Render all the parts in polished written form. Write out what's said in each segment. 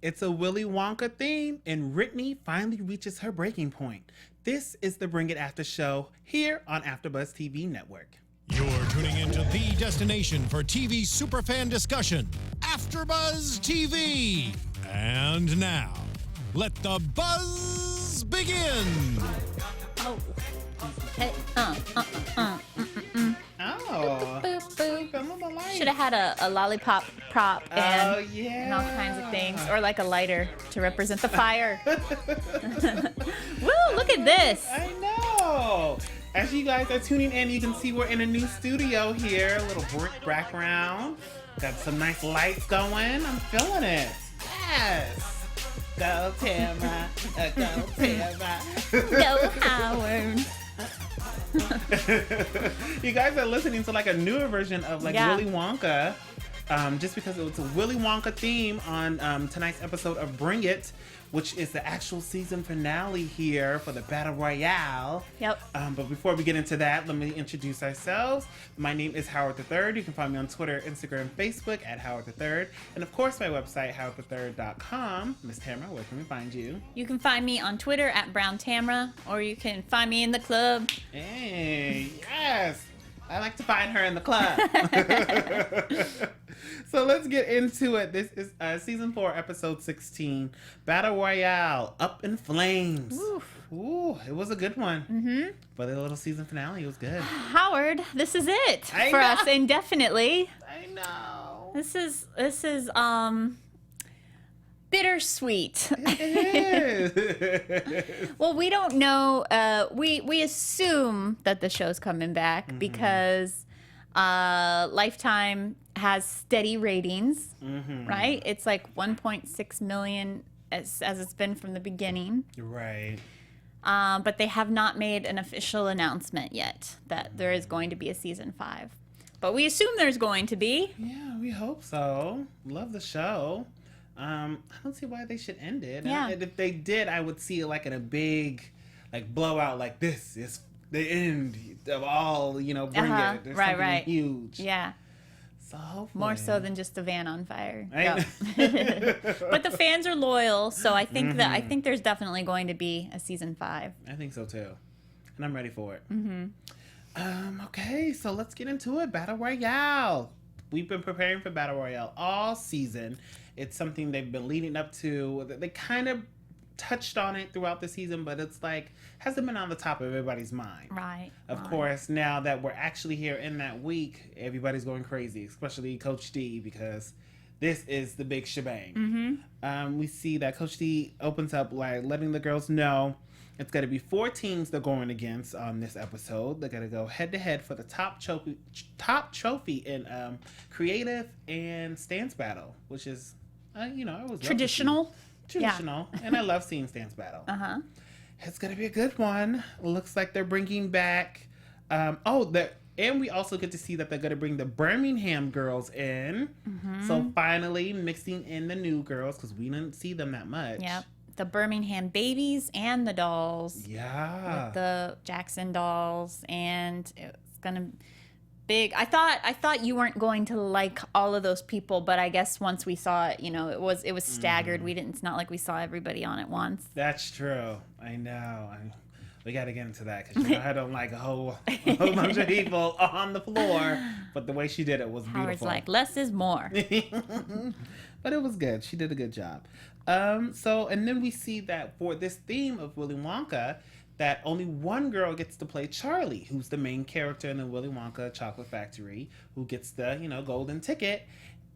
It's a Willy Wonka theme, and Brittany finally reaches her breaking point. This is the Bring It After show here on AFTERBUZZ TV Network. You're tuning into the destination for TV superfan discussion, AFTERBUZZ TV. And now, let the buzz begin. Oh. Hey, Oh. boop, boop. Feeling the light. Should have had a lollipop prop and, Oh, yeah. and all kinds of things. Or like a lighter to represent the fire. Woo, look at this. I know. As you guys are tuning in, you can see we're in a new studio here. A little brick background. Got some nice lights going. I'm feeling it. Yes. Go Tamra. Go Tamra. Go Howard. You guys are listening to like a newer version of like Yeah. Willy Wonka. Just because it was a Willy Wonka theme on tonight's episode of Bring It, which is the actual season finale here for the Battle Royale. Yep. But before we get into that, let me introduce ourselves. My name is Howard III. You can find me on Twitter, Instagram, Facebook at Howard III. And of course, my website, howardthird.com. Miss Tamra, where can we find you? You can find me on Twitter at Brown Tamra, or you can find me in the club. Hey, yes. I like to find her in the club. So let's get into it. This is season 4, episode 16, Battle Royale, Up in Flames. Ooh, it was a good one. Mm-hmm. For the little season finale, it was good. Howard, this is it I for know. us indefinitely. I know. This is bittersweet. It is. Well, we don't know. We assume that the show's coming back because Lifetime has steady ratings, right? It's like 1.6 million as it's been from the beginning. Right. But they have not made an official announcement yet that there is going to be a season 5. But we assume there's going to be. Yeah, we hope so. Love the show. I don't see why they should end it. Yeah. And if they did, I would see it like in a big, like blowout. Like this is the end of all. Bring it. There's Right, something right. huge. Yeah. So hopefully. More so than just a van on fire. I- But the fans are loyal, so I think I think there's definitely going to be a season 5. I think so too, and I'm ready for it. Okay, so let's get into it. Battle Royale. We've been preparing for Battle Royale all season. It's something they've been leading up to. They kind of touched on it throughout the season, but it's like hasn't been on the top of everybody's mind. Right. Of course, now that we're actually here in that week, everybody's going crazy, especially Coach D, because this is the big shebang. We see that Coach D opens up like letting the girls know it's going to be 4 teams they're going against on this episode. They're going to go head to head for the top trophy in creative and stance battle, which is I was Traditional. traditional, and I love seeing stance battle. It's gonna be a good one. Looks like they're bringing back. And we also get to see that they're gonna bring the Birmingham girls in. So finally mixing in the new girls because we didn't see them that much. Yep. The Birmingham babies and the dolls. Yeah. The Jackson dolls, and it's gonna big. I thought you weren't going to like all of those people, but I guess once we saw it, it was staggered. We didn't. It's not like we saw everybody on at once. That's true. I know. We got to get into that because I don't like a whole bunch of people on the floor. But the way she did it was beautiful. Howard's like, less is more. But it was good. She did a good job. And then we see that for this theme of Willy Wonka, that only one girl gets to play Charlie, who's the main character in the Willy Wonka Chocolate Factory, who gets the, golden ticket.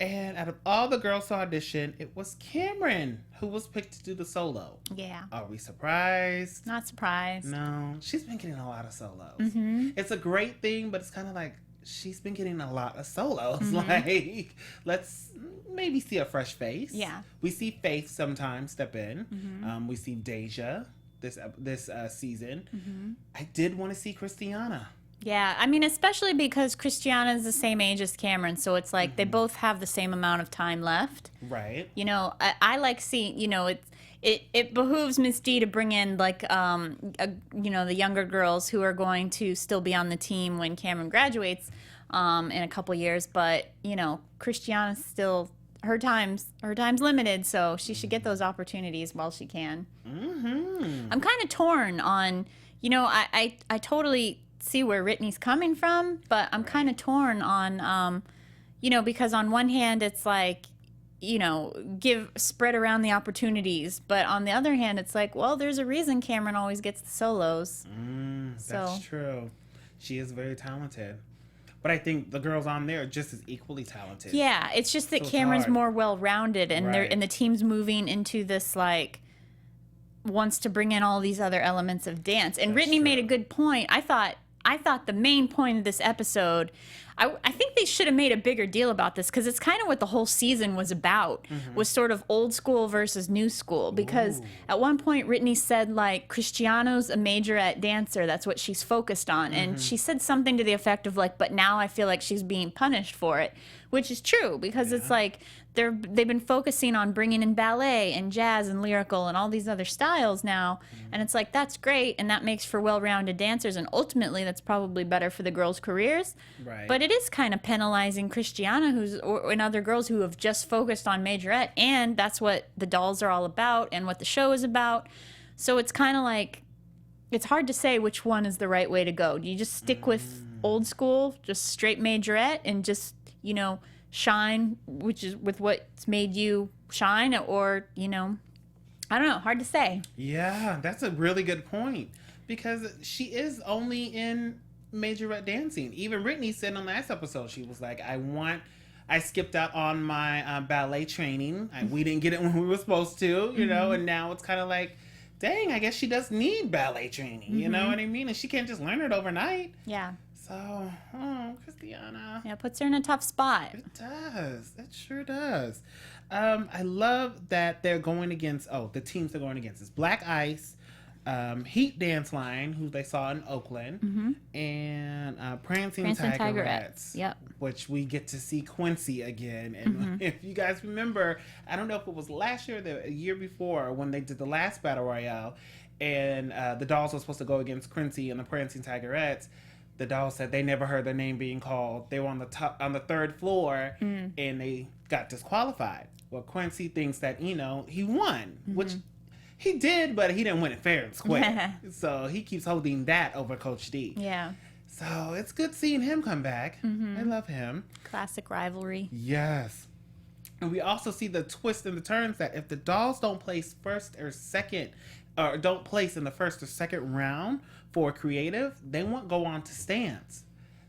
And out of all the girls to audition, it was Cameron who was picked to do the solo. Yeah. Are we surprised? Not surprised. No. She's been getting a lot of solos. It's a great thing, but it's kind of like she's been getting a lot of solos. Like, let's maybe see a fresh face. Yeah. We see Faith sometimes step in. We see Deja this season. I did want to see Christiana. Yeah, I mean, especially because Christiana is the same age as Cameron, so it's like they both have the same amount of time left. Right. I like seeing, it behooves Miss D to bring in like, the younger girls who are going to still be on the team when Cameron graduates in a couple years. But, Christiana's still her time's limited, so she should get those opportunities while she can. I'm kind of torn on, I totally see where Whitney's coming from, but I'm kind of torn on, because on one hand it's like, spread around the opportunities, but on the other hand it's like, well, there's a reason Cameron always gets the solos. That's true. She is very talented. But I think the girls on there are just as equally talented. Yeah, it's just that Cameron's more well-rounded, and the team's moving into this, like, wants to bring in all these other elements of dance. And Brittany made a good point. I thought the main point of this episode, I think they should have made a bigger deal about this, because it's kind of what the whole season was about, was sort of old school versus new school. Because at one point, Brittany said, like, Cristiano's a majorette dancer. That's what she's focused on. And she said something to the effect of, like, but now I feel like she's being punished for it, which is true, because it's like they've been focusing on bringing in ballet and jazz and lyrical and all these other styles now. And it's like, that's great, and that makes for well-rounded dancers, and ultimately that's probably better for the girls' careers. Right. But it is kind of penalizing Christiana and other girls who have just focused on majorette, and that's what the dolls are all about and what the show is about. So it's kind of like, it's hard to say which one is the right way to go. Do you just stick with old school, just straight majorette, and just, shine, which is with what's made you shine, or, I don't know, hard to say. Yeah, that's a really good point, because she is only in majorette dancing. Even Brittany said on the last episode, she was like, I skipped out on my ballet training. We didn't get it when we were supposed to, and now it's kind of like, dang, I guess she does need ballet training, you know what I mean? And she can't just learn it overnight. Yeah. So, Christiana. Yeah, puts her in a tough spot. It does. It sure does. I love that they're going against, the teams they're going against is Black Ice, Heat Dance Line, who they saw in Oakland, and Prancing Tigerettes. Yep. Which we get to see Quincy again. And if you guys remember, I don't know if it was last year or the year before when they did the last Battle Royale, and the dolls were supposed to go against Quincy and the Prancing Tigerettes. The dolls said they never heard their name being called. They were on the third floor, and they got disqualified. Well, Quincy thinks that, he won, which he did, but he didn't win it fair and square. So he keeps holding that over Coach D. Yeah. So it's good seeing him come back. I love him. Classic rivalry. Yes. And we also see the twist and the turns that if the dolls don't place first or second, or don't place in the first or second round for creative, they won't go on to stands.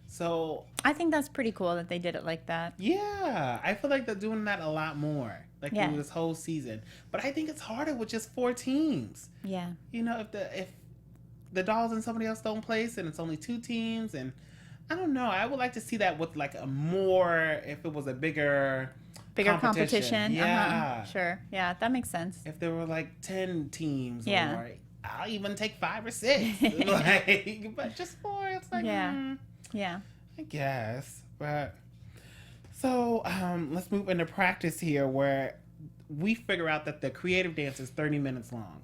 So I think that's pretty cool that they did it like that. Yeah, I feel like they're doing that a lot more, through this whole season. But I think it's harder with just 4 teams. Yeah. If the dolls and somebody else don't place and it's only 2 teams, and I don't know, I would like to see that with like a more, if it was a bigger competition. Yeah. Sure. Yeah, that makes sense. If there were like 10 teams, Yeah. or I'll even take 5 or 6. But just 4, it's like, Yeah. I guess. But so let's move into practice here, where we figure out that the creative dance is 30 minutes long.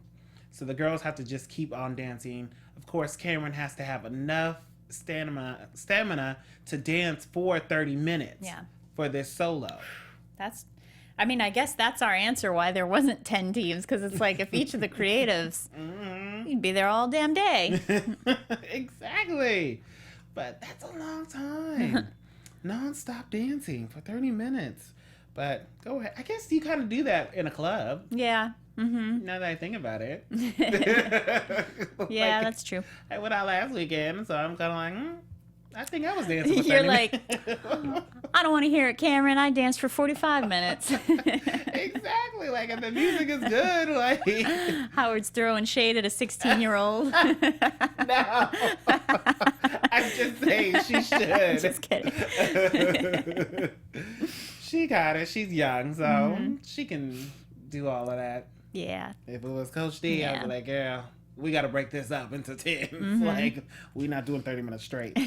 So the girls have to just keep on dancing. Of course, Cameron has to have enough stamina to dance for 30 minutes for this solo. I guess that's our answer why there wasn't 10 teams, because it's like if each of the creatives, you'd be there all damn day. Exactly. But that's a long time. Non-stop dancing for 30 minutes. But go ahead. I guess you kind of do that in a club. Yeah. Now that I think about it. Yeah, that's true. I went out last weekend, so I'm kind of like, I think I was dancing for 30 You're minutes. like, I don't want to hear it, Cameron. I danced for 45 minutes. Exactly. Like, if the music is good, like... Howard's throwing shade at a 16-year-old. No. I'm just saying she should. Just kidding. She got it. She's young, so she can do all of that. Yeah. If it was Coach D, I'd be like, girl, we got to break this up into 10. Like, we're not doing 30 minutes straight.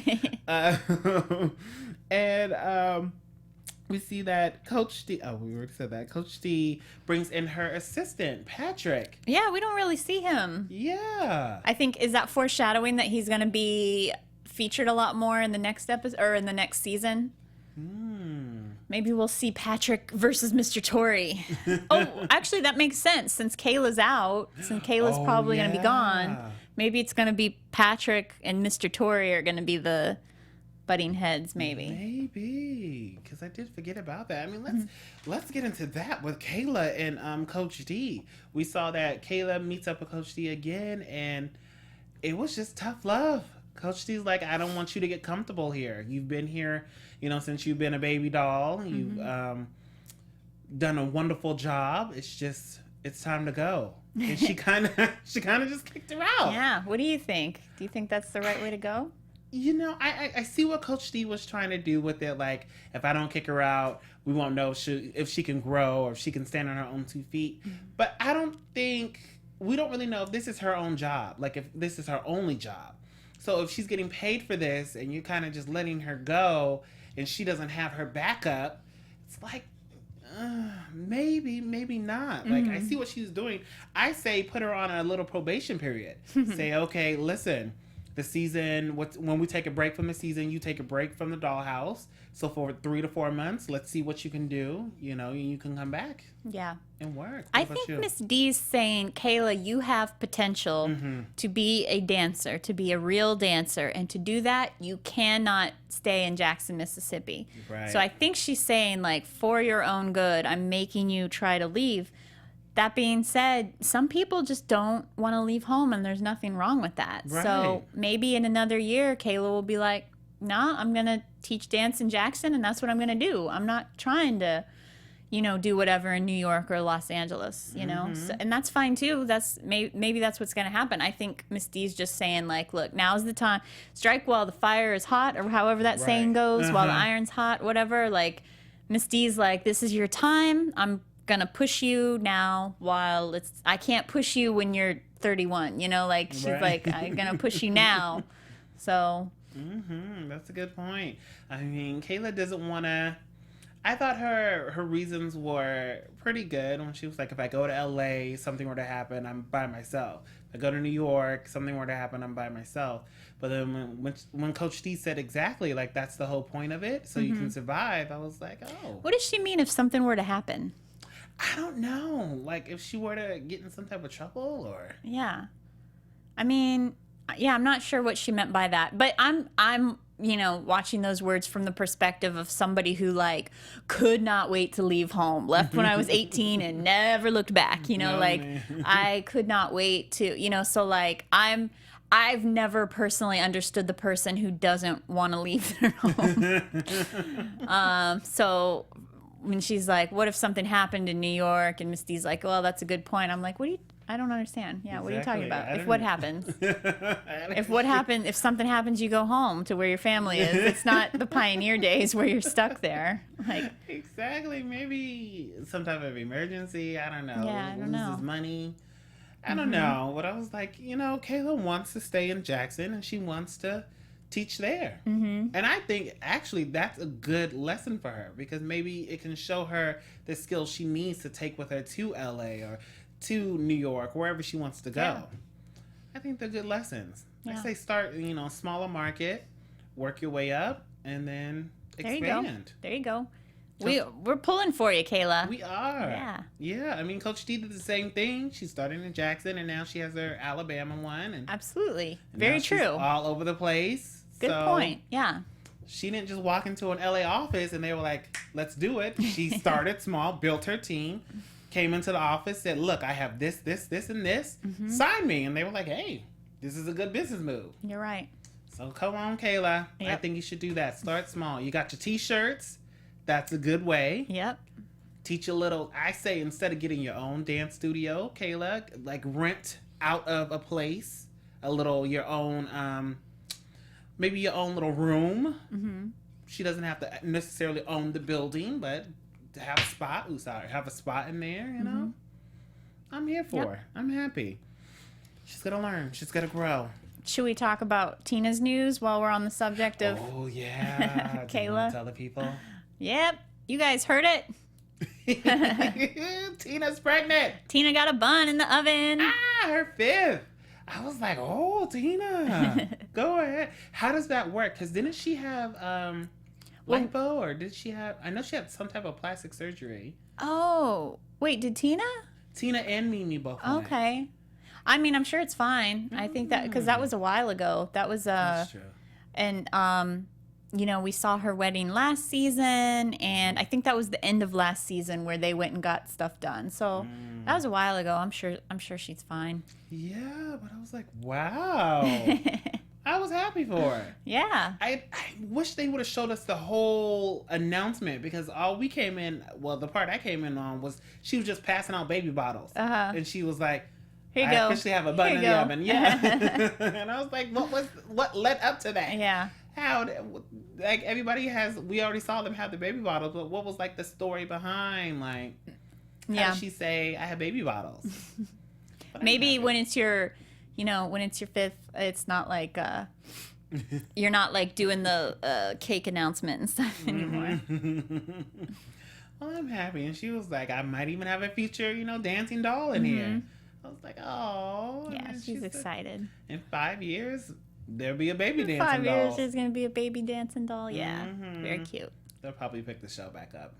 And we see that Coach D, we already said that, Coach D brings in her assistant, Patrick. Yeah, we don't really see him. Yeah. I think, is that foreshadowing that he's going to be featured a lot more in the next episode, or in the next season? Maybe we'll see Patrick versus Mr. Tory. Oh, actually, that makes sense. Since Kayla's out, since Kayla's probably going to be gone, maybe it's going to be Patrick and Mr. Tory are going to be the butting heads, Maybe, because I did forget about that. I mean, let's get into that with Kayla and Coach D. We saw that Kayla meets up with Coach D again, and it was just tough love. Coach D's like, I don't want you to get comfortable here. You've been here, since you've been a baby doll. You've done a wonderful job. It's time to go. And she kind of just kicked her out. Yeah. What do you think? Do you think that's the right way to go? I see what Coach D was trying to do with it. Like, if I don't kick her out, we won't know if she can grow or if she can stand on her own 2 feet. But we don't really know if this is her own job. Like, if this is her only job. So if she's getting paid for this and you're kind of just letting her go and she doesn't have her backup, it's like, maybe not. Like, I see what she's doing. I say put her on a little probation period. Say, okay, listen, the season, when we take a break from the season, you take a break from the dollhouse. So for 3 to 4 months, let's see what you can do, and you can come back. Yeah. And work. I think Miss D's saying, Kayla, you have potential to be a dancer, to be a real dancer. And to do that, you cannot stay in Jackson, Mississippi. Right. So I think she's saying, like, for your own good, I'm making you try to leave. That being said, some people just don't want to leave home, and there's nothing wrong with that. Right. So maybe in another year, Kayla will be like, nah, I'm going to teach dance in Jackson, and that's what I'm going to do. I'm not trying to, do whatever in New York or Los Angeles, So, and that's fine too. Maybe that's what's going to happen. I think Miss D's just saying, like, look, now's the time. Strike while the fire is hot, or however that saying goes, while the iron's hot, whatever. Like, Miss D's like, this is your time. I'm going to push you now while I can't push you when you're 31, like, she's like, I'm going to push you now. So. That's a good point. I mean, Kayla doesn't want to. I thought her reasons were pretty good when she was like, if I go to LA, something were to happen, I'm by myself. If I go to New York, something were to happen, I'm by myself. But then when Coach D said exactly, like, that's the whole point of it, so you can survive, I was like, oh. What does she mean if something were to happen? I don't know. Like, if she were to get in some type of trouble or. Yeah. I mean, yeah, I'm not sure what she meant by that. But I'm watching those words from the perspective of somebody who, like, could not wait to leave home. Left when I was 18 and never looked back, I could not wait to, so, like, I've never personally understood the person who doesn't want to leave their home. So when she's like, what if something happened in New York? And Miss D's like, well, that's a good point. I'm like, I don't understand. Yeah, what are you talking about? If what happens? If something happens, you go home to where your family is. It's not the pioneer days where you're stuck there. Like, exactly. Maybe some type of emergency. I don't know. Yeah, I don't know. Loses money. I don't know. But I was like, Kayla wants to stay in Jackson and she wants to teach there. And I think actually that's a good lesson for her because maybe it can show her the skills she needs to take with her to LA or to New York, wherever she wants to go. Yeah. I think they're good lessons. Yeah. I say start, smaller market, work your way up, and then expand. There you go. We're pulling for you, Kayla. We are. Yeah. Yeah. I mean, Coach D did the same thing. She started in Jackson, and now she has her Alabama one. And absolutely. And very true. She's all over the place. Good point. Yeah. She didn't just walk into an LA office and they were like, let's do it. She started small, built her team, came into the office, said, look, I have this, and this. Sign me. And they were like, hey, this is a good business move. You're right. So come on, Kayla. Yep. I think you should do that. Start small. You got your T-shirts. That's a good way. Yep. Teach a little. I say instead of getting your own dance studio, Kayla, like rent out of a place, your own, maybe your own little room. She doesn't have to necessarily own the building, but to have a spot. Have a spot in there, I'm here for her. I'm happy. She's going to learn. She's going to grow. Should we talk about Tina's news while we're on the subject of... Oh, yeah. Kayla? Tell the people. Yep. You guys heard it. Tina's pregnant. Tina got a bun in the oven. Her 5th. I was like, oh, Tina. Go ahead. How does that work? Because didn't she have... Lipo, or did she have? I know she had some type of plastic surgery. Oh, wait, did Tina? Tina and Mimi both went. Okay. I mean, I'm sure it's fine. I think that because that was a while ago. That was That's true. and you know, we saw her wedding last season, and I think that was the end of last season where they went and got stuff done. So that was a while ago. I'm sure she's fine. Yeah, but I was like, wow. I was happy for her. Yeah. I wish they would have showed us the whole announcement, because all we came in, well, the part I came in on was she was just passing out baby bottles. And she was like, Here you I go. officially have a bun in the oven. Yeah. And I was like, what led up to that? Yeah. How, like, everybody has, we already saw them have the baby bottles, but what was, like, the story behind, like, how did she say, I have baby bottles? Maybe when it's your, you know, when it's your fifth, it's not like, you're not, like, doing the cake announcement and stuff anymore. Well, I'm happy. And she was like, I might even have a future, you know, dancing doll in here. I was like, oh. Yeah, she's excited. In 5 years, there'll be a baby dancing doll. 5 years, there's going to be a baby dancing doll. Yeah, very cute. They'll probably pick the show back up.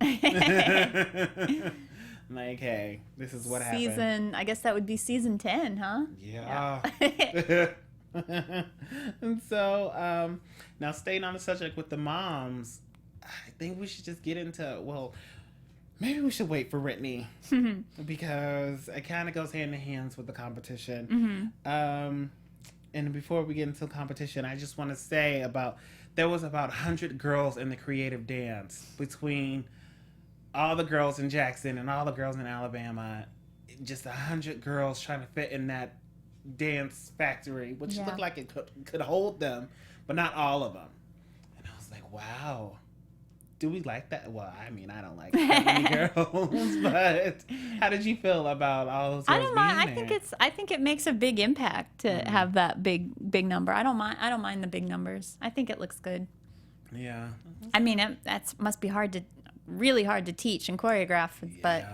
Like, hey, this is what happened. I guess that would be season 10, huh? Yeah. And so, now staying on the subject with the moms, I think we should just get into, well, maybe we should wait for Whitney, because it kind of goes hand in hand with the competition. And before we get into the competition, I just want to say there was about 100 girls in the creative dance between all the girls in Jackson and all the girls in Alabama. Just 100 girls trying to fit in that dance factory, which looked like it could hold them, but not all of them. And I was like, wow. Do we like that? Well, I mean, I don't like that many girls, but how did you feel about all those girls? I don't mind. Being I think it makes a big impact to have that big number. I don't mind the big numbers. I think it looks good. Yeah. I mean, that's must be really hard to teach and choreograph, but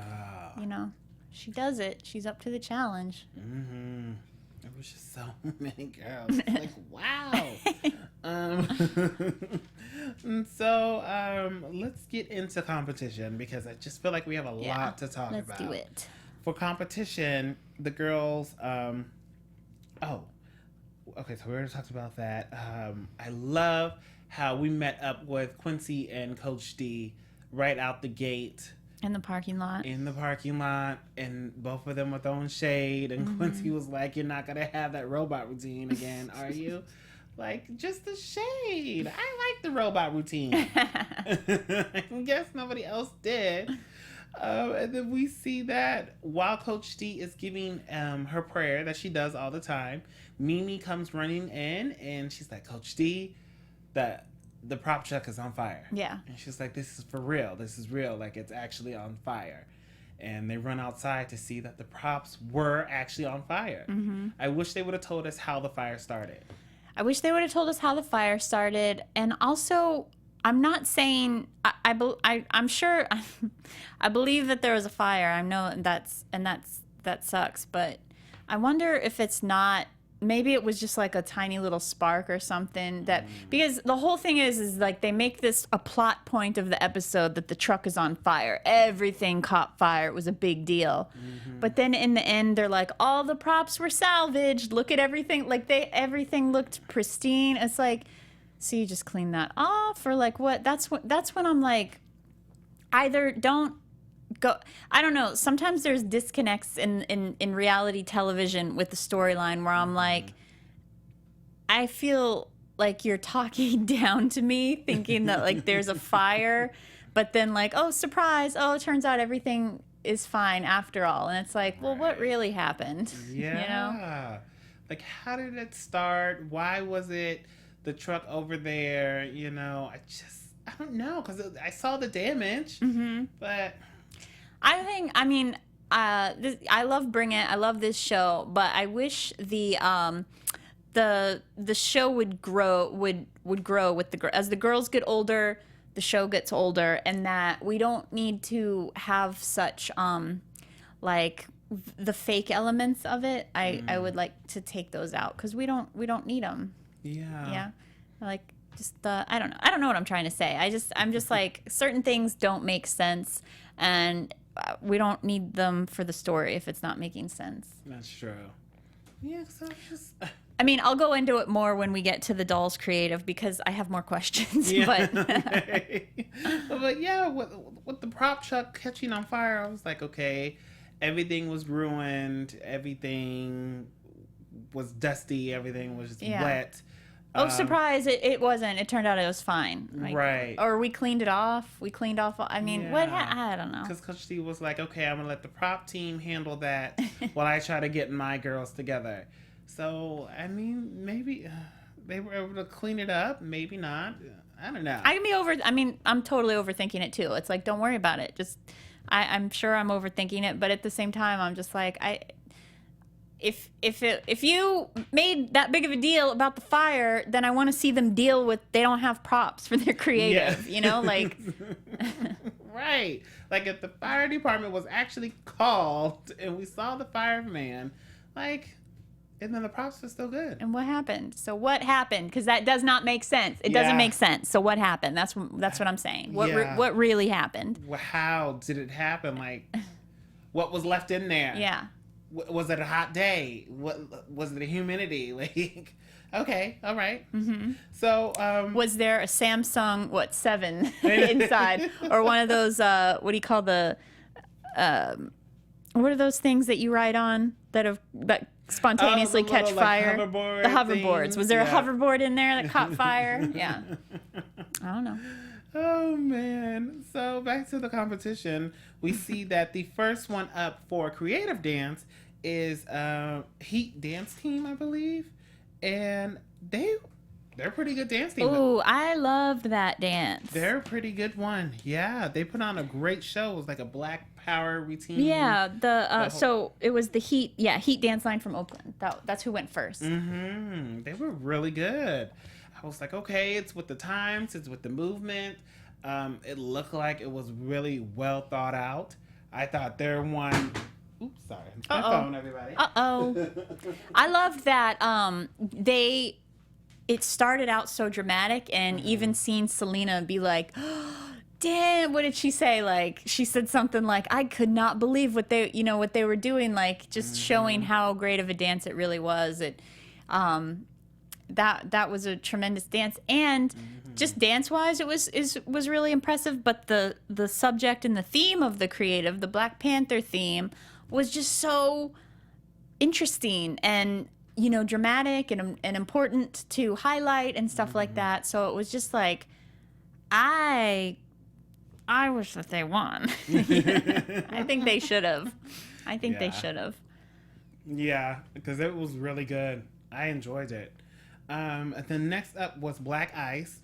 you know, she does it. She's up to the challenge. It was just so many girls. It's like, wow. And so let's get into competition, because I just feel like we have a lot to talk about. Let's do it. For competition, the girls, okay, so we already talked about that. I love how we met up with Quincy and Coach D right out the gate. In the parking lot. And both of them were throwing shade, and Quincy was like, you're not going to have that robot routine again, are you? Like, just the shade. I like the robot routine. I guess nobody else did. And then we see that while Coach D is giving her prayer that she does all the time, Mimi comes running in, and she's like, Coach D, the prop truck is on fire. Yeah. And she's like, this is for real. This is real. Like, it's actually on fire. And they run outside to see that the props were actually on fire. I wish they would have told us how the fire started. And also, I'm not saying, I'm sure, I believe that there was a fire. I know that sucks. But I wonder if it's not, maybe it was just like a tiny little spark or something, that because the whole thing is like they make this a plot point of the episode that the truck is on fire. Everything caught fire. It was a big deal. But then in the end, they're like, all the props were salvaged. Look at everything. Like everything looked pristine. It's like, so you just clean that off, or like what? That's when I'm like, either don't go. I don't know. Sometimes there's disconnects in reality television with the storyline where I'm like, I feel like you're talking down to me, thinking that like there's a fire, but then like, oh, surprise, oh, it turns out everything is fine after all. And it's like, well, what really happened? Yeah. You know? Like, how did it start? Why was it the truck over there? You know, I don't know, because I saw the damage, but I love Bring It. I love this show, but I wish the show would grow with as the girls get older, the show gets older, and that we don't need to have such like the fake elements of it. I would like to take those out, because we don't need them. Yeah. Yeah. Like I don't know. I don't know what I'm trying to say. I'm just like, certain things don't make sense, and we don't need them for the story if it's not making sense. That's true. Yeah, so just. I mean, I'll go into it more when we get to the dolls creative because I have more questions. Yeah. But but yeah, with the prop truck catching on fire, I was like, okay, everything was ruined. Everything was dusty. Everything was wet. Oh, surprise! It wasn't. It turned out it was fine. Right. Or we cleaned it off. We cleaned off. I mean, what? I don't know. Because Coach Steve was like, okay, I'm gonna let the prop team handle that while I try to get my girls together. So I mean, maybe they were able to clean it up. Maybe not. I don't know. I'm totally overthinking it too. It's like, don't worry about it. Just, I'm sure I'm overthinking it, but at the same time, I'm just like, If you made that big of a deal about the fire, then I want to see them deal with, they don't have props for their creative, you know, like. Right. Like if the fire department was actually called and we saw the fireman, like, and then the props were still good. And what happened? So what happened? Because that does not make sense. It doesn't make sense. So what happened? That's what I'm saying. What really happened? How did it happen? Like, what was left in there? Yeah. Was it a hot day? What was it? A humidity? Like, okay, all right. Mm-hmm. So, was there a Samsung 7 inside, or one of those? What do you call the? What are those things that you ride on that spontaneously catch fire? The hoverboards. Things. Was there a hoverboard in there that caught fire? Yeah. I don't know. Oh man. So back to the competition, we see that the first one up for creative dance is Heat Dance Team, I believe. And they're a pretty good dance team. Ooh, I loved that dance. They're a pretty good one. Yeah, they put on a great show. It was like a Black Power routine. Yeah, so it was the Heat Dance Line from Oakland. That's who went first. Mm-hmm. They were really good. I was like, okay, it's with the times, it's with the movement. It looked like it was really well thought out. I thought their one. Oops, sorry. My phone, everybody. I loved that. It started out so dramatic, and even seeing Selena be like, oh, "Damn, what did she say?" Like, she said something like, "I could not believe what they were doing." Like, just showing how great of a dance it really was. That was a tremendous dance, and just dance-wise, it was really impressive. But the subject and the theme of the creative, the Black Panther theme, was just so interesting and dramatic and important to highlight and stuff like that. So it was just like, I wish that they won. I think they should have. They should have. Yeah, because it was really good. I enjoyed it. Then next up was Black Ice,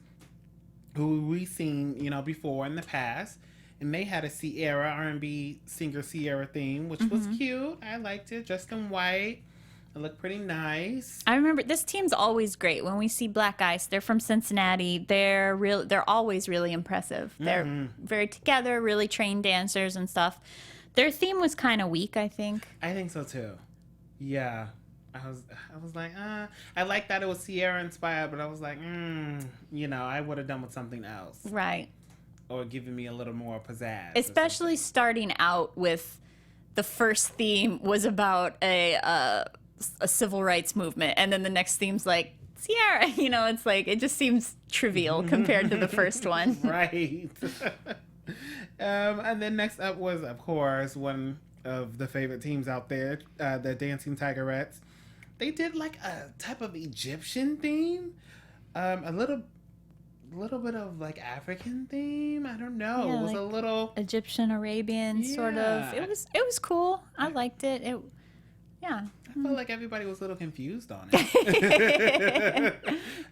who we've seen, before in the past. And they had a Sierra, R&B singer Sierra theme, which was cute. I liked it. Dressed in white. It looked pretty nice. I remember this team's always great. When we see Black Ice, they're from Cincinnati. They're always really impressive. They're very together, really trained dancers and stuff. Their theme was kind of weak, I think. I think so too. Yeah. I was like, I like that it was Sierra inspired, but I was like, I would have done with something else. Right. Or giving me a little more pizzazz. Especially starting out with the first theme was about a civil rights movement, and then the next theme's like Sierra. It's like, it just seems trivial compared to the first one. Right. And then next up was, of course, one of the favorite teams out there, the Dancing Tigerettes. They did like a type of Egyptian theme, a little bit of like African theme. I don't know. Yeah, it was like a little Egyptian Arabian sort of. It was cool. I liked it. I felt like everybody was a little confused on it.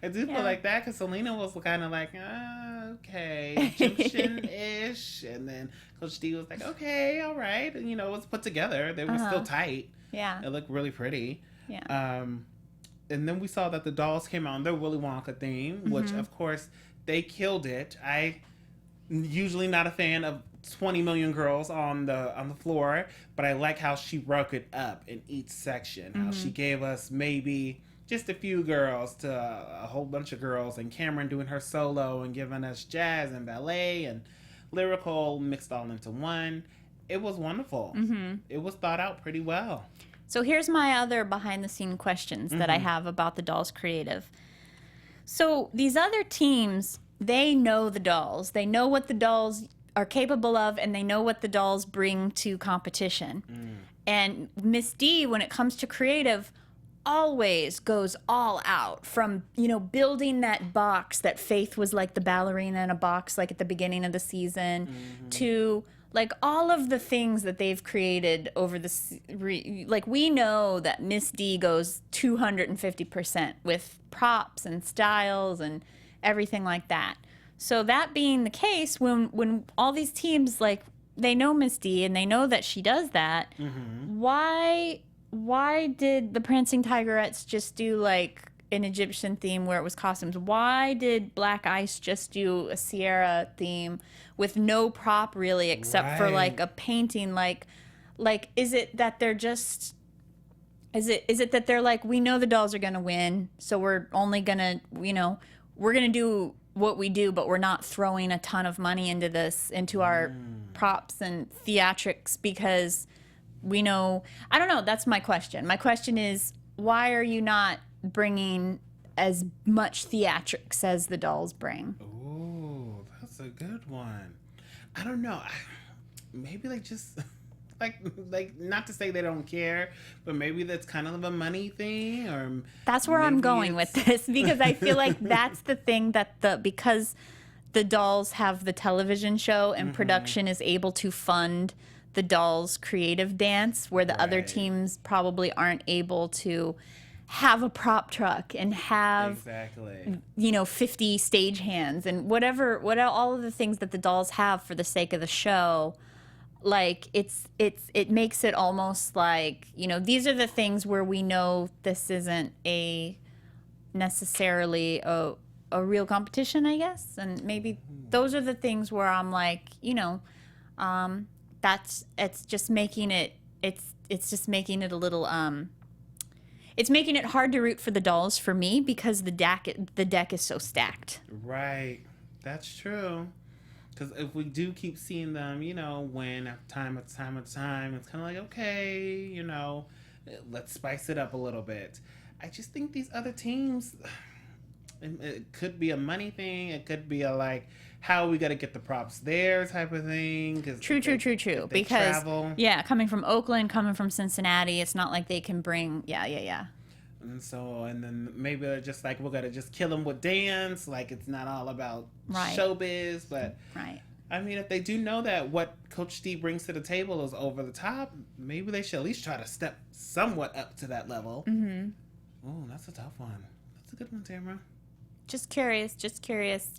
I do feel like that because Selena was kind of like, okay, Egyptian-ish, and then Coach D was like, okay, all right, and it was put together. They were still tight. Yeah, it looked really pretty. Yeah. And then we saw that the dolls came out on their Willy Wonka theme, which of course they killed it. I usually not a fan of 20 million girls on the floor, but I like how she broke it up in each section. How she gave us maybe just a few girls to a whole bunch of girls, and Cameron doing her solo and giving us jazz and ballet and lyrical mixed all into one. It was wonderful. It was thought out pretty well. So here's my other behind the scene questions that I have about the Dolls Creative. So these other teams, they know the dolls. They know what the dolls are capable of, and they know what the dolls bring to competition. And Miss D, when it comes to creative, always goes all out, from, you know, building that box that Faith was like the ballerina in a box, like at the beginning of the season, to like all of the things that they've created over the, like we know that Miss D goes 250% with props and styles and everything like that. So that being the case, when all these teams, like, they know Miss D and they know that she does that, why did the Prancing Tigerettes just do like an Egyptian theme where it was costumes? Why did Black Ice just do a Sierra theme with no prop really, except for like a painting? Like is it that they're just, is it that they're like, we know the dolls are gonna win, so we're only gonna, you know, we're gonna do what we do, but we're not throwing a ton of money into this, into our props and theatrics, because we know, I don't know, that's my question. My question is, why are you not bringing as much theatrics as the dolls bring? Oh, that's a good one. I don't know. Maybe like just like not to say they don't care, but maybe that's kind of a money thing, or that's where I'm going with this, because I feel like that's the thing that because the dolls have the television show and production is able to fund the dolls' creative dance, where the other teams probably aren't able to have a prop truck and have you know 50 stage-hands and whatever all of the things that the dolls have for the sake of the show. Like it makes it almost like, you know, these are the things where we know this isn't a necessarily a real competition, I guess, and maybe those are the things where I'm like, you know, it's just making it a little it's making it hard to root for the dolls for me, because the deck is so stacked. Right, that's true. Because if we do keep seeing them, you know, win time after time after time, it's kind of like, okay, you know, let's spice it up a little bit. I just think these other teams, it could be a money thing. It could be a like, how are we got to get the props there type of thing. True. Because, travel. Yeah, coming from Oakland, coming from Cincinnati, it's not like they can bring, yeah. And then maybe they're just like, we're going to just kill them with dance. Like, it's not all about showbiz. But, I mean, if they do know that what Coach Steve brings to the table is over the top, maybe they should at least try to step somewhat up to that level. Oh, that's a tough one. That's a good one, Tamra. Just curious.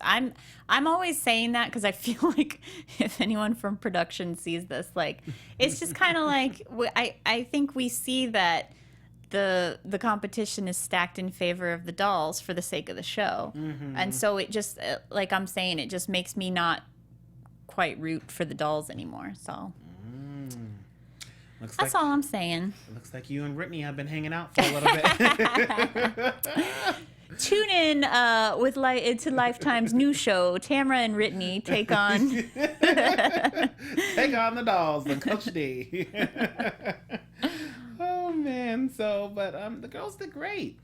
I'm always saying that because I feel like if anyone from production sees this, like, it's just kind of like, I think we see that the competition is stacked in favor of the dolls for the sake of the show. And so it just, like I'm saying, it just makes me not quite root for the dolls anymore. So that's all I'm saying. Looks like you and Brittany have been hanging out for a little bit. Tune in into Lifetime's new show, Tamra and Brittany take on the dolls and Coach D. Oh man, but the girls did great.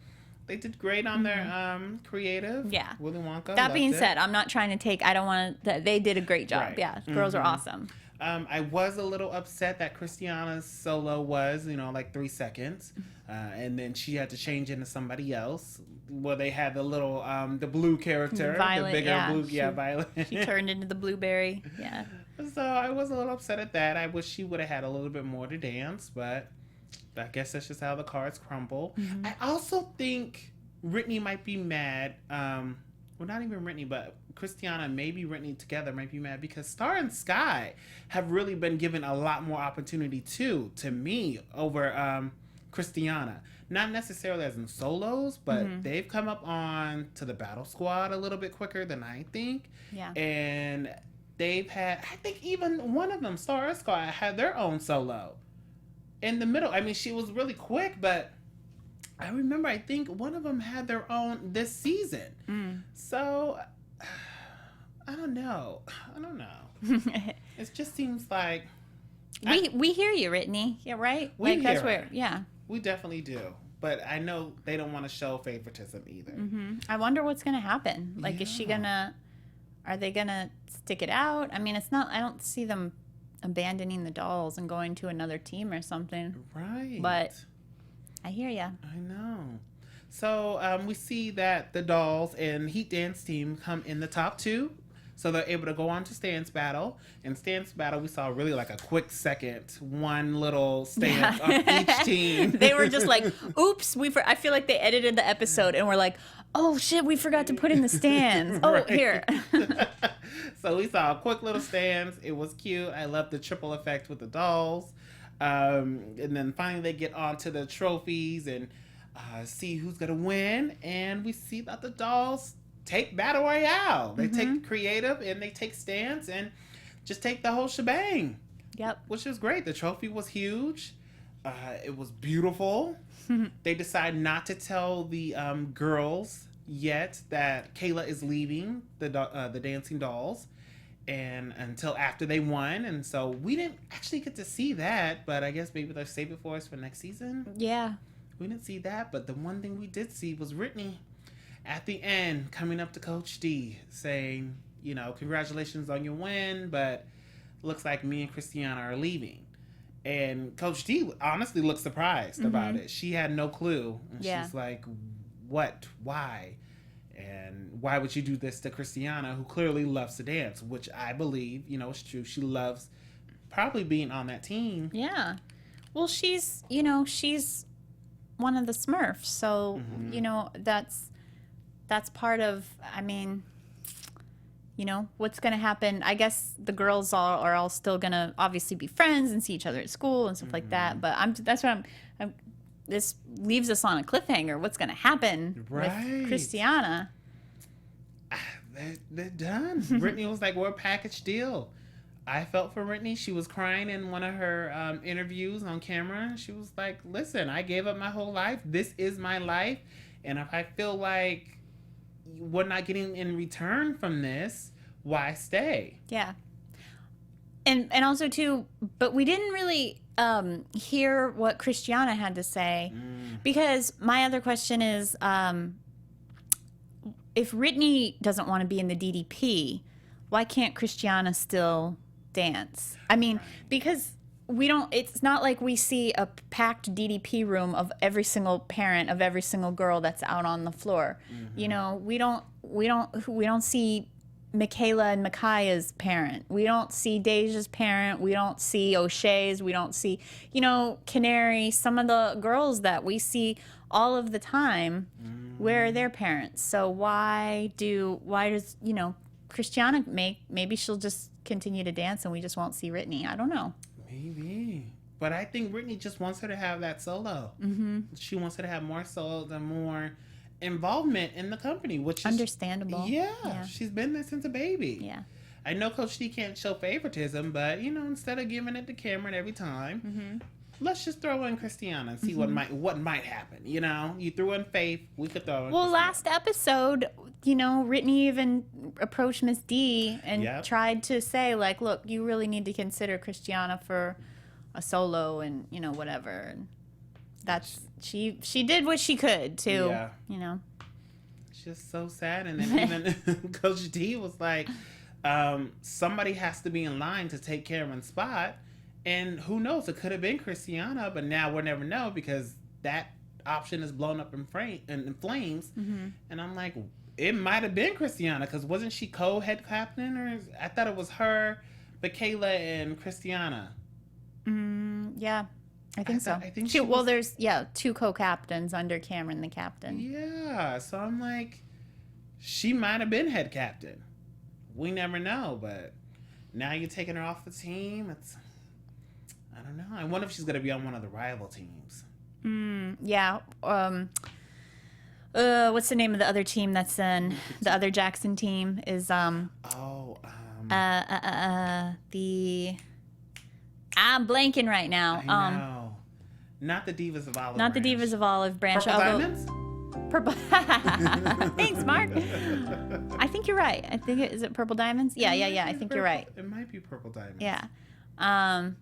They did great on their creative. Yeah. Willy Wonka. That being said, I'm not trying to take. I don't want to. They did a great job. Right. Yeah, girls are awesome. I was a little upset that Christiana's solo was, like 3 seconds, and then she had to change into somebody else. Well, they had the little the blue character, Violet, the bigger blue, Violet. She turned into the blueberry. Yeah. So I was a little upset at that. I wish she would have had a little bit more to dance, but I guess that's just how the cards crumble. I also think Brittany might be mad. Well, not even Brittany, but Christiana and maybe Brittany together might be mad because Star and Sky have really been given a lot more opportunity to me over Christiana. Not necessarily as in solos, but they've come up on to the battle squad a little bit quicker than I think. Yeah. And they've had, I think even one of them, Star and Sky, had their own solo in the middle. I mean, she was really quick, but I remember, I think one of them had their own this season. So, I don't know. It just seems like... We hear you, Brittany. Yeah, right? We like, that's hear where, her. yeah. We definitely do. But I know they don't want to show favoritism either. I wonder what's going to happen. Like, is she going to... Are they going to stick it out? I mean, it's not... I don't see them abandoning the dolls and going to another team or something. Right. But I hear ya. I know. So we see that the dolls and Heat Dance team come in the top 2. So they're able to go on to Stance Battle. In Stance Battle, we saw really like a quick second, one little stance on each team. They were just like, oops, I feel like they edited the episode and were like, oh shit, we forgot to put in the stands. Oh, Right. here. So we saw a quick little stance. It was cute. I love the triple effect with the dolls. And then finally they get onto the trophies and see who's going to win. And we see that the dolls take Battle Royale. They take creative and they take stance and just take the whole shebang. Yep. Which is great. The trophy was huge. It was beautiful. They decide not to tell the girls yet that Kayla is leaving the dancing dolls and until after they won. And so we didn't actually get to see that, but I guess maybe they'll save it for us for next season. Yeah. We didn't see that, but the one thing we did see was Brittany at the end coming up to Coach D saying, you know, congratulations on your win, but looks like me and Christiana are leaving. And Coach D honestly looked surprised about it. She had no clue. And she's like, what? Why? And why would you do this to Christiana, who clearly loves to dance, which I believe, you know, is true. She loves probably being on that team. Yeah. Well, she's one of the Smurfs. So, you know, that's part of, I mean, you know, what's going to happen. I guess the girls are all still going to obviously be friends and see each other at school and stuff like that. But that's what I'm this leaves us on a cliffhanger. What's going to happen with Christiana? They're done. Brittany was like, we're a package deal. I felt for Brittany. She was crying in one of her interviews on camera. She was like, listen, I gave up my whole life. This is my life. And if I feel like we're not getting in return from this, why stay? Yeah. And also too, but we didn't really hear what Christiana had to say, because my other question is, if Brittany doesn't want to be in the DDP, why can't Christiana still dance? I mean, because it's not like we see a packed DDP room of every single parent of every single girl that's out on the floor. You know, we don't see Michaela and Micaiah's parent. We don't see Deja's parent. We don't see O'Shea's. We don't see, you know, Canary, some of the girls that we see all of the time. Where are their parents? So why does, you know, Christiana maybe she'll just continue to dance and we just won't see Brittany. I don't know. Maybe. But I think Brittany just wants her to have that solo. She wants her to have more solos and more involvement in the company, which is understandable. Yeah, she's been there since a baby. Yeah. I know Coach D can't show favoritism, but, you know, instead of giving it to Cameron every time, let's just throw in Christiana and see what might happen. You know, you threw in Faith, we could throw in Christiana. Last episode, you know, Brittany even approached Miss D and tried to say, like, look, you really need to consider Christiana for a solo and, you know, whatever. And that's, she did what she could, too. Yeah. You know. It's just so sad. And then even Coach D was like, somebody has to be in line to take Cameron's spot. And who knows? It could have been Christiana, but now we'll never know because that option is blown up in flames. And I'm like, it might have been Christiana because wasn't she co-head captain? Or I thought it was her, Michaela, and Christiana. Yeah, I think so. I think there's two co-captains under Cameron, the captain. Yeah, so I'm like, she might have been head captain. We never know, but now you're taking her off the team. I don't know. I wonder if she's going to be on one of the rival teams. Yeah. What's the name of the other team that's in the other Jackson team is I'm blanking right now. I know. Not the Divas of Olive Not Branch. the Divas of Olive Branch. Purple Diamonds? Purple. Thanks, Mark. I think you're right. Is it Purple Diamonds? Yeah. I think you're right. It might be Purple Diamonds. Yeah.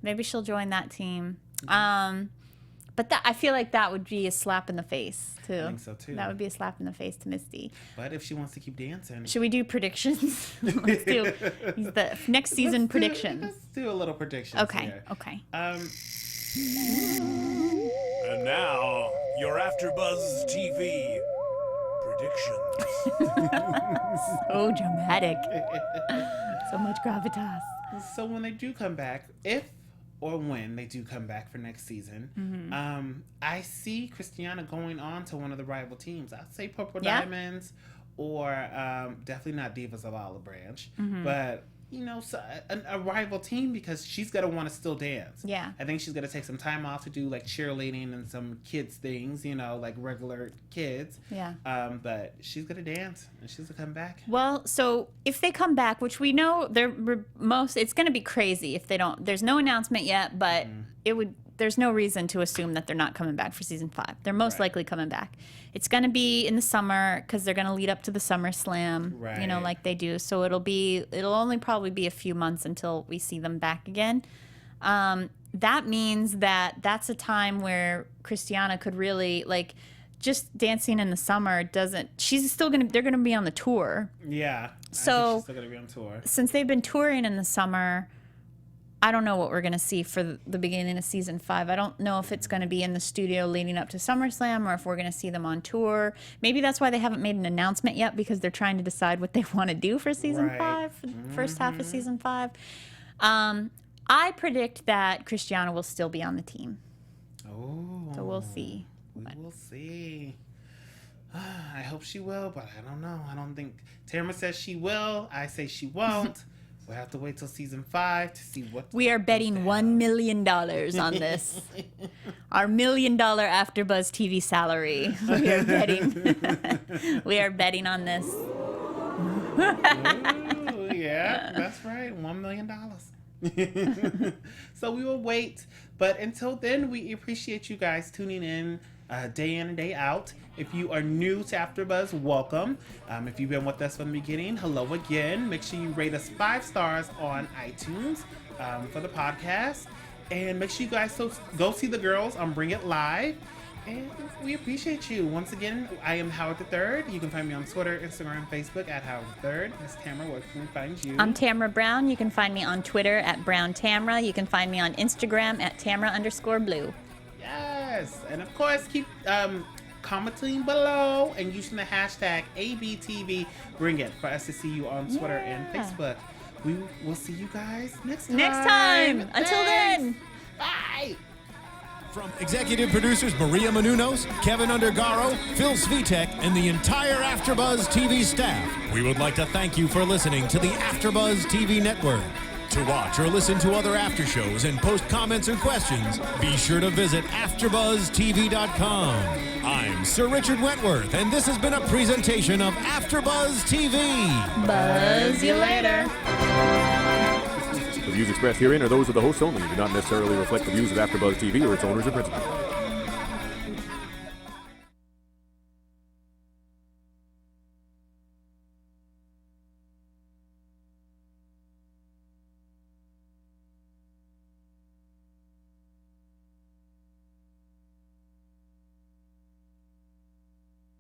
Maybe she'll join that team. But I feel like that would be a slap in the face too. I think so too. That would be a slap in the face to Misty. But if she wants to keep dancing, should we do predictions? Let's do the next season predictions. Let's do a little predictions. Okay. Here. Okay. And now, your AfterBuzz TV predictions. So dramatic. So much gravitas. So when they do come back, if or when they do come back for next season, I see Christiana going on to one of the rival teams. I'd say Purple Diamonds, or definitely not Divas of Olive Branch, but so a rival team, because she's gonna want to still dance. Yeah, I think she's gonna take some time off to do like cheerleading and some kids things, like regular kids. Yeah. But she's gonna dance and she's gonna come back. Well, so if they come back, which we know it's gonna be crazy if they don't. There's no announcement yet, but there's no reason to assume that they're not coming back for season 5. They're most likely coming back. It's going to be in the summer because they're going to lead up to the Summer Slam, like they do. So it'll only probably be a few months until we see them back again. That means that's a time where Christiana could really, just dancing in the summer they're going to be on the tour. Yeah. So she's still going to be on tour. Since they've been touring in the summer, I don't know what we're going to see for the beginning of season 5. I don't know if it's going to be in the studio leading up to SummerSlam or if we're going to see them on tour. Maybe that's why they haven't made an announcement yet, because they're trying to decide what they want to do for season 5, for the first half of season 5. I predict that Christiana will still be on the team. Oh. So we'll see. We will see. I hope she will, but I don't know. I don't think. Tamra says she will. I say she won't. We'll have to wait till season 5 to see what. We are betting $1 million on this. Our $1 million AfterBuzz TV salary. We are betting. We are betting on this. Ooh, yeah, that's right. $1 million. So we will wait. But until then, we appreciate you guys tuning in day in and day out. If you are new to AfterBuzz, welcome. If you've been with us from the beginning, hello again. Make sure you rate us 5 stars on iTunes for the podcast. And make sure you guys go see the girls on Bring It Live. And we appreciate you. Once again, I am Howard III. You can find me on Twitter, Instagram, Facebook at Howard III. Miss Tamra, where can we find you? I'm Tamra Brown. You can find me on Twitter at Brown Tamra. You can find me on Instagram at Tamra_blue. Yes. And of course, keep commenting below and using the hashtag ABTV Bring It for us to see you on Twitter and Facebook. We will see you guys next time. Until then. Bye. From executive producers Maria Menounos, Kevin Undergaro, Phil Svitek, and the entire AfterBuzz TV staff, we would like to thank you for listening to the AfterBuzz TV network. To watch or listen to other after shows and post comments or questions, be sure to visit AfterBuzzTV.com. I'm Sir Richard Wentworth, and this has been a presentation of AfterBuzz TV. Buzz you later. The views expressed herein are those of the hosts only and do not necessarily reflect the views of AfterBuzz TV or its owners or principals.